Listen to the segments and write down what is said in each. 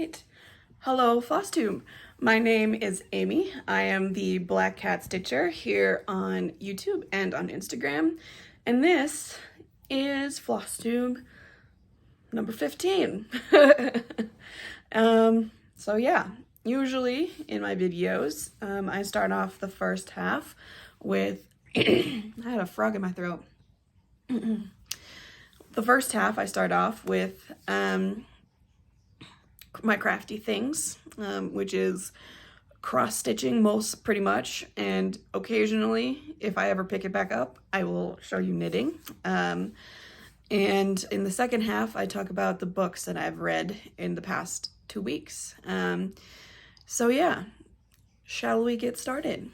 right. Hello, Flosstube. My name is Aimee. I am the Black Cat Stitcher here on YouTube and on Instagram. And this is Flosstube number 15. So yeah, usually in my videos, I start off the first half with, I had a frog in my throat. The first half I start off with my crafty things, which is cross stitching pretty much, and occasionally if I ever pick it back up I will show you knitting. And in the second half I talk about the books that I've read in the past 2 weeks. So yeah, shall we get started?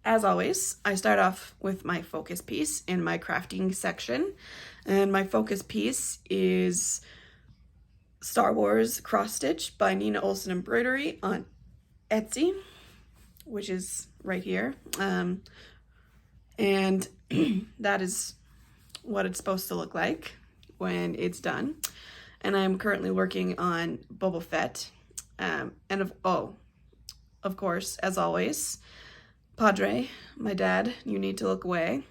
As always, I start off with my focus piece in my crafting section, and my focus piece is Star Wars Cross Stitch by Nina Olson Embroidery on Etsy, which is right here. And that is what it's supposed to look like when it's done. And I'm currently working on Boba Fett. And of course, as always, Padre, my dad, you need to look away.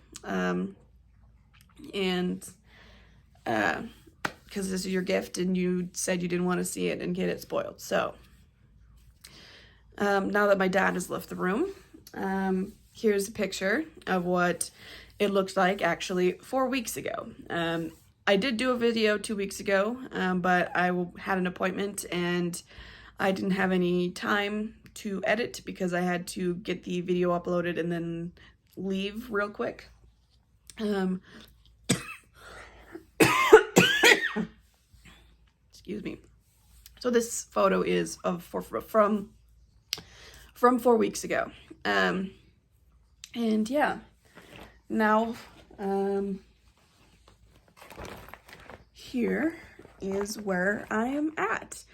Because this is your gift and you said you didn't want to see it and get it spoiled. So now that my dad has left the room, here's a picture of what it looked like actually 4 weeks ago. I did do a video 2 weeks ago, but I had an appointment and I didn't have any time to edit because I had to get the video uploaded and then leave real quick. Excuse me. So this photo is from 4 weeks ago. And yeah, now here is where I am at.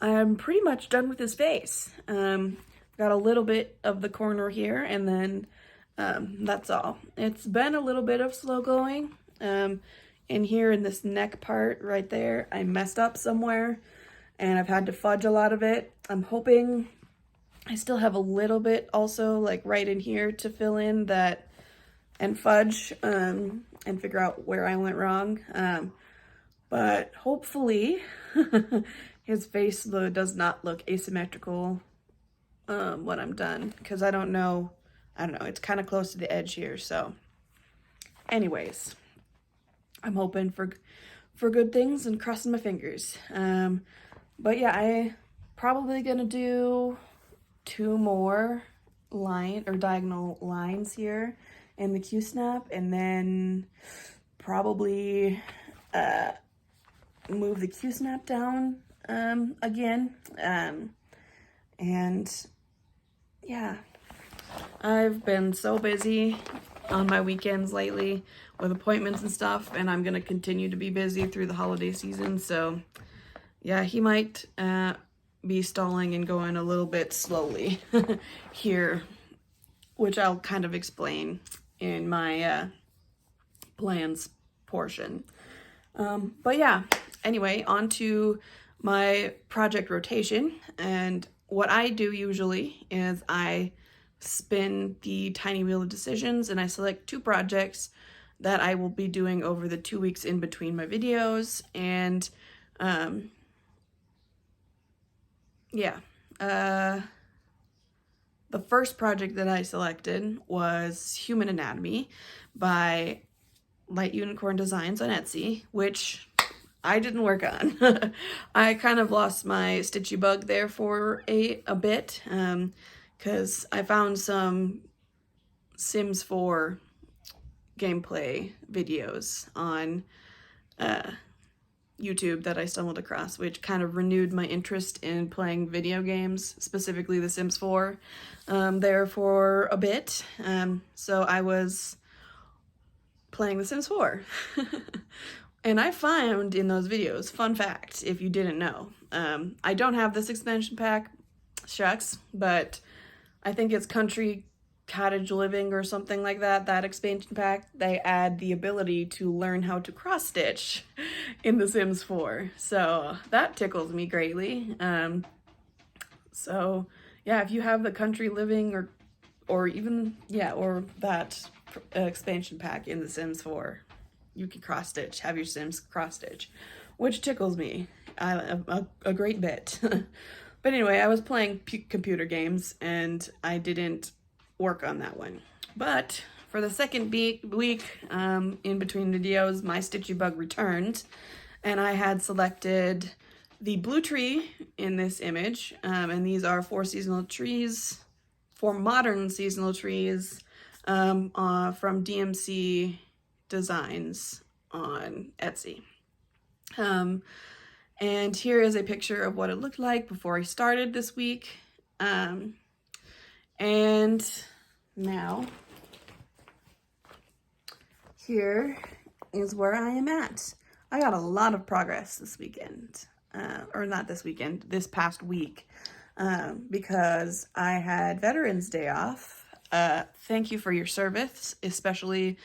I'm pretty much done with his face. Got a little bit of the corner here, and then that's all. It's been a little bit of slow going. In here in this neck part right there, I messed up somewhere and I've had to fudge a lot of it. I'm hoping I still have a little bit also like right in here to fill in that and fudge and figure out where I went wrong. But hopefully his face does not look asymmetrical when I'm done, because I don't know, it's kind of close to the edge here. So anyways, I'm hoping for good things and crossing my fingers. But yeah, I probably gonna do 2 more diagonal lines here in the Q-snap, and then probably move the Q-snap down again. And yeah, I've been so busy on my weekends lately with appointments and stuff, and I'm gonna continue to be busy through the holiday season. So yeah, he might be stalling and going a little bit slowly here, which I'll kind of explain in my plans portion. But yeah, anyway, on to my project rotation. And what I do usually is I spin the tiny wheel of decisions and I select 2 projects that I will be doing over the 2 weeks in between my videos. And yeah, the first project that I selected was Human Anatomy by Light Unicorn Designs on Etsy, which I didn't work on. I kind of lost my stitchy bug there for a bit, because I found some Sims 4 gameplay videos on YouTube that I stumbled across, which kind of renewed my interest in playing video games, specifically The Sims 4, there for a bit. So I was playing The Sims 4. And I found in those videos, fun fact, if you didn't know, I don't have this expansion pack, shucks, but I think it's Country cottage living or something like that, that expansion pack, they add the ability to learn how to cross stitch in The Sims 4. So that tickles me greatly. So yeah, if you have the country living or even, yeah, or that expansion pack in The Sims 4, you can cross stitch, have your Sims cross stitch, which tickles me a great bit. But anyway, I was playing computer games and I didn't work on that one. But for the second week in between videos, my Stitchy Bug returned, and I had selected the blue tree in this image, and these are 4 seasonal trees, 4 modern seasonal trees from DMC Designs on Etsy. And here is a picture of what it looked like before I started this week. And now, here is where I am at. I got a lot of progress this weekend, or not this weekend, this past week, because I had Veterans Day off. Thank you for your service, especially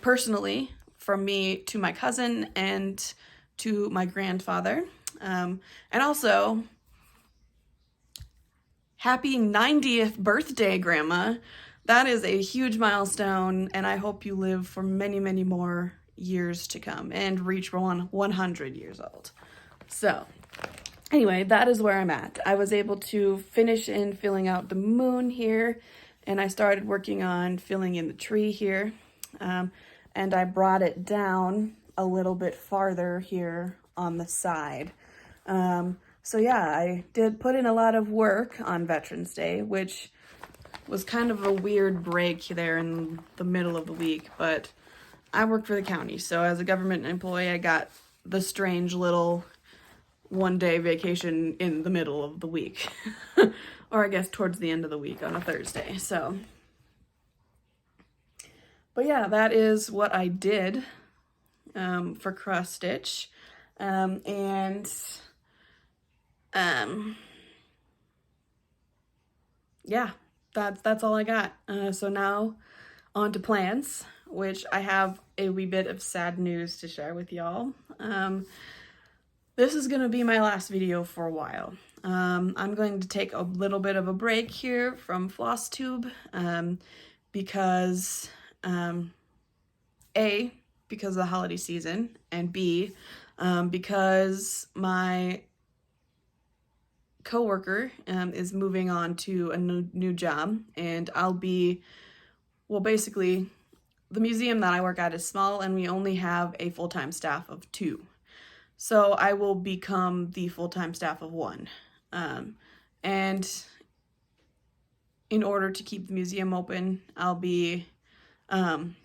personally from me to my cousin and to my grandfather. And also, happy 90th birthday, Grandma. That is a huge milestone, and I hope you live for many, many more years to come and reach 100 years old. So anyway, that is where I'm at. I was able to finish in filling out the moon here, and I started working on filling in the tree here. And I brought it down a little bit farther here on the side. So yeah, I did put in a lot of work on Veterans Day, which was kind of a weird break there in the middle of the week, but I work for the county, so as a government employee, I got the strange little one-day vacation in the middle of the week, or I guess towards the end of the week on a Thursday, so. But yeah, that is what I did for cross stitch, yeah, that's all I got. So now on to plans, which I have a wee bit of sad news to share with y'all. This is gonna be my last video for a while. I'm going to take a little bit of a break here from Flosstube because A, because of the holiday season, and B, because my coworker is moving on to a new job, and I'll be, well, basically, the museum that I work at is small, and we only have a full-time staff of 2. So I will become the full-time staff of 1. And in order to keep the museum open, I'll be working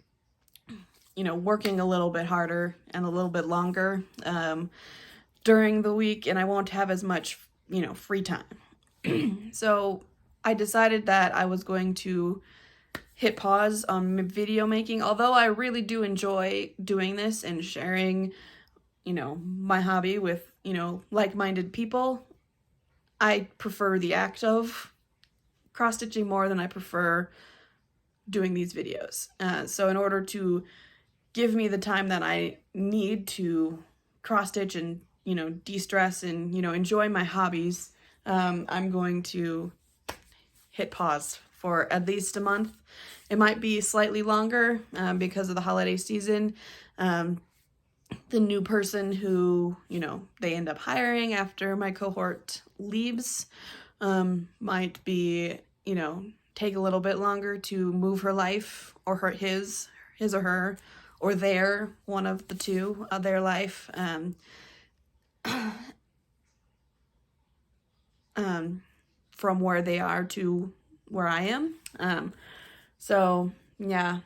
a little bit harder and a little bit longer during the week, and I won't have as much, free time. So I decided that I was going to hit pause on video making, although I really do enjoy doing this and sharing, my hobby with, like-minded people. I prefer the act of cross-stitching more than I prefer doing these videos. So in order to give me the time that I need to cross-stitch and, de-stress and, enjoy my hobbies, I'm going to hit pause for at least a month. It might be slightly longer because of the holiday season. The new person who, they end up hiring after my cohort leaves might be, take a little bit longer to move her life or his or her, or one of the two of their life, from where they are to where I am. So yeah,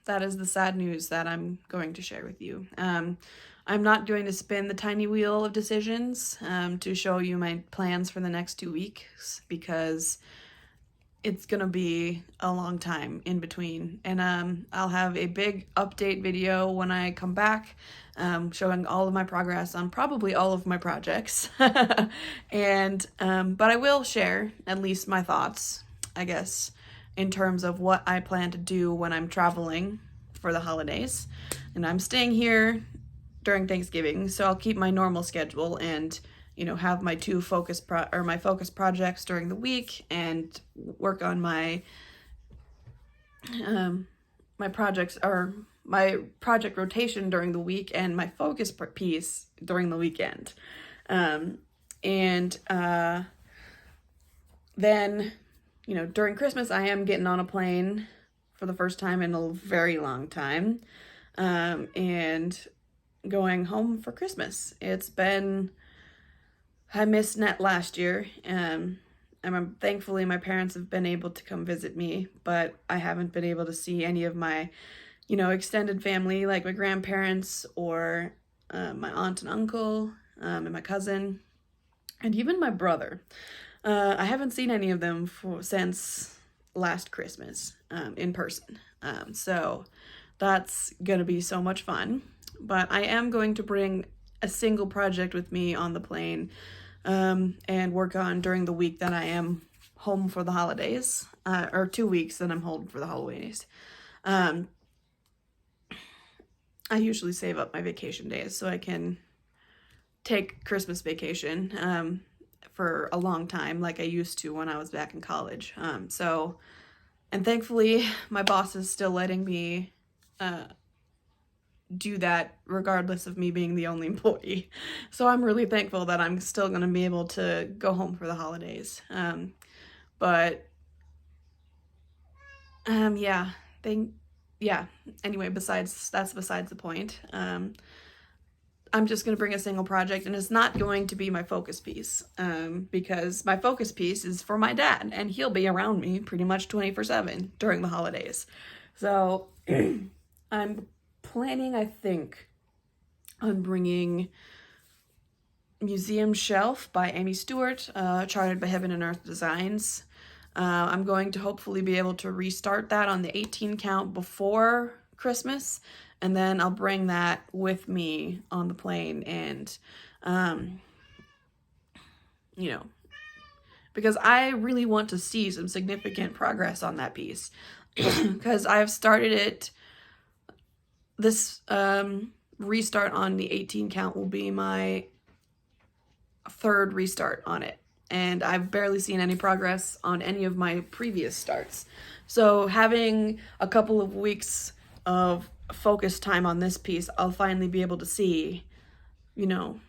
that is the sad news that I'm going to share with you. I'm not going to spin the tiny wheel of decisions to show you my plans for the next 2 weeks, because it's gonna be a long time in between, and I'll have a big update video when I come back, showing all of my progress on probably all of my projects. And but I will share at least my thoughts I guess, in terms of what I plan to do when I'm traveling for the holidays. And I'm staying here during Thanksgiving, so I'll keep my normal schedule and, you know, have my two focus projects during the week and work on my my projects, or my project rotation during the week and my focus piece during the weekend. Then, you know, during Christmas, I am getting on a plane for the first time in a very long time, and going home for Christmas. I missed Net last year, and thankfully my parents have been able to come visit me, but I haven't been able to see any of my, you know, extended family, like my grandparents or my aunt and uncle, and my cousin, and even my brother. I haven't seen any of them since last Christmas in person. So that's going to be so much fun. But I am going to bring a single project with me on the plane and work on during the week that I am home for the holidays, or 2 weeks that I'm home for the holidays. I usually save up my vacation days so I can take Christmas vacation for a long time, like I used to when I was back in college. And thankfully my boss is still letting me do that regardless of me being the only employee. So I'm really thankful that I'm still going to be able to go home for the holidays. Anyway, that's besides the point. I'm just going to bring a single project, and it's not going to be my focus piece, because my focus piece is for my dad, and he'll be around me pretty much 24/7 during the holidays. So I'm planning, I think, on bringing Museum Shelf by Aimee Stewart, charted by Heaven and Earth Designs. I'm going to hopefully be able to restart that on the 18 count before Christmas, and then I'll bring that with me on the plane, and, you know, because I really want to see some significant progress on that piece, because I've started it. This restart on the 18 count will be my third restart on it, and I've barely seen any progress on any of my previous starts. So having a couple of weeks of focus time on this piece, I'll finally be able to see, you know,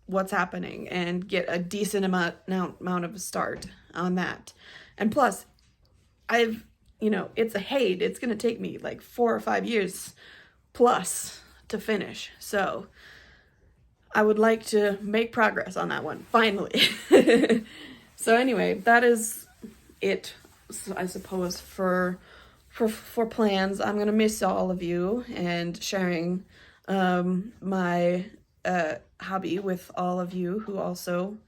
what's happening and get a decent amount of a start on that. And plus, you know, it's going to take me like 4 or 5 years plus to finish. So I would like to make progress on that one, finally. So anyway, that is it, I suppose, for plans. I'm gonna miss all of you and sharing my hobby with all of you who also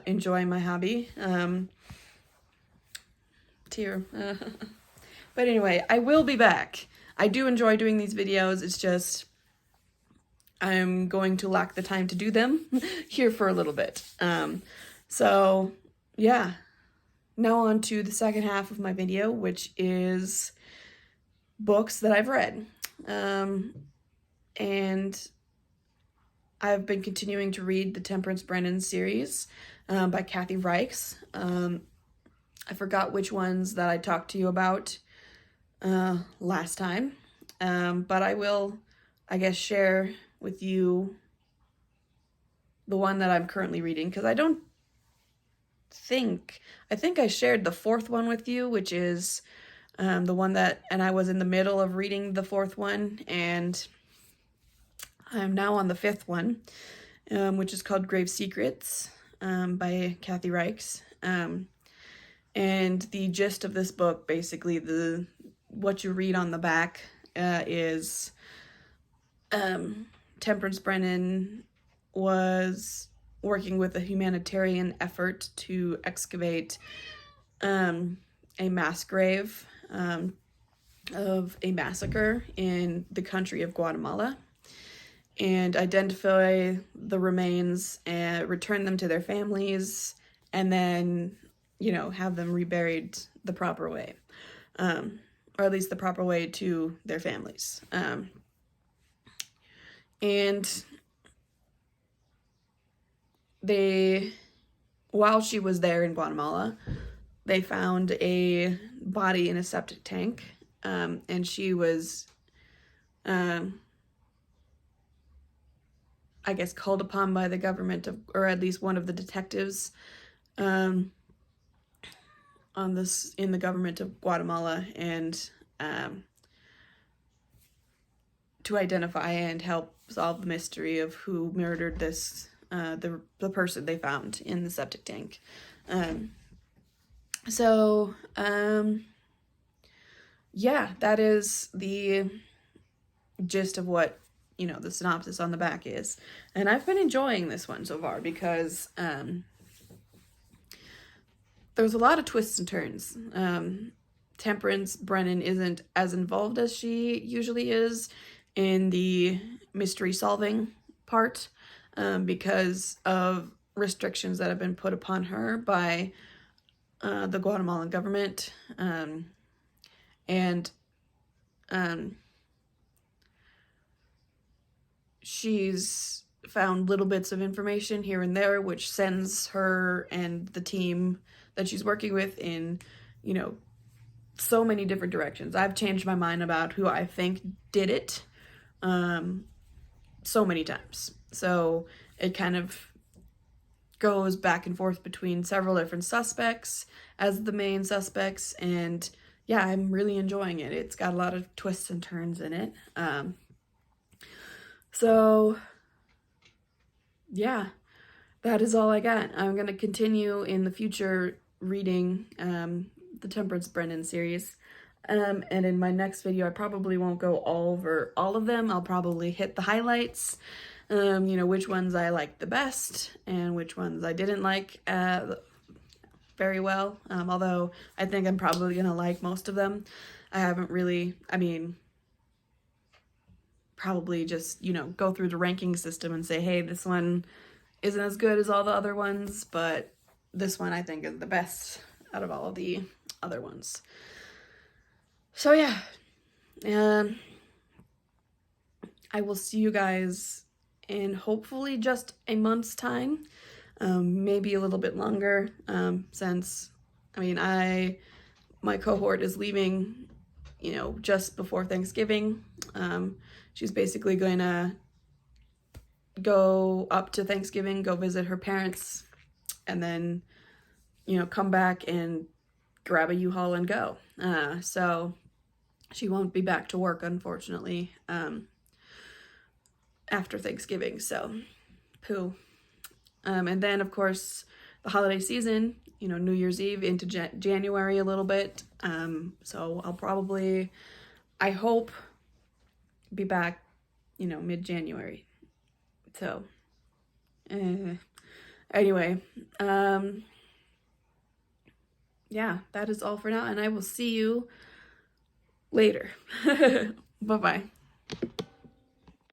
enjoy my hobby. But anyway, I will be back. I do enjoy doing these videos. It's just I'm going to lack the time to do them here for a little bit. So yeah, now on to the second half of my video, which is books that I've read. And I've been continuing to read the Temperance Brennan series by Kathy Reichs. I forgot which ones that I talked to you about last time, but I will, I guess, share with you the one that I'm currently reading, because I think I shared the fourth one with you, which is the one that, and I was in the middle of reading the fourth one, and I'm now on the fifth one, which is called Grave Secrets by Kathy Reichs. And the gist of this book, basically, what you read on the back is Temperance Brennan was working with a humanitarian effort to excavate a mass grave of a massacre in the country of Guatemala, and identify the remains and return them to their families, and then you know, have them reburied the proper way, or at least the proper way to their families. And while she was there in Guatemala, they found a body in a septic tank, and she was, I guess, called upon by the government or at least one of the detectives, in the government of Guatemala, and to identify and help solve the mystery of who murdered this, the person they found in the septic tank. Yeah, that is the gist of what, you know, the synopsis on the back is. And I've been enjoying this one so far because there's a lot of twists and turns. Temperance Brennan isn't as involved as she usually is in the mystery solving part, because of restrictions that have been put upon her by the Guatemalan government, and she's found little bits of information here and there, which sends her and the team that she's working with in, you know, so many different directions. I've changed my mind about who I think did it so many times. So it kind of goes back and forth between several different suspects as the main suspects, and yeah, I'm really enjoying it. It's got a lot of twists and turns in it. So yeah, that is all I got. I'm going to continue in the future reading the Temperance Brennan series. And in my next video, I probably won't go over all of them. I'll probably hit the highlights, you know, which ones I liked the best and which ones I didn't like very well. Although I think I'm probably going to like most of them. I haven't really, I mean, probably just, you know, go through the ranking system and say, hey, this one isn't as good as all the other ones, but this one I think is the best out of all of the other ones. So yeah, I will see you guys in hopefully just a month's time, maybe a little bit longer, since, I mean, my cohort is leaving, you know, just before Thanksgiving. She's basically going to go up to Thanksgiving, go visit her parents, and then, you know, come back and grab a U-Haul and go. So she won't be back to work, unfortunately, after Thanksgiving, so poo. And then, of course, the holiday season, you know, New Year's Eve into January a little bit. So I'll probably, I hope, be back, you know, mid-January. So, anyway, yeah, that is all for now, and I will see you later. Bye-bye.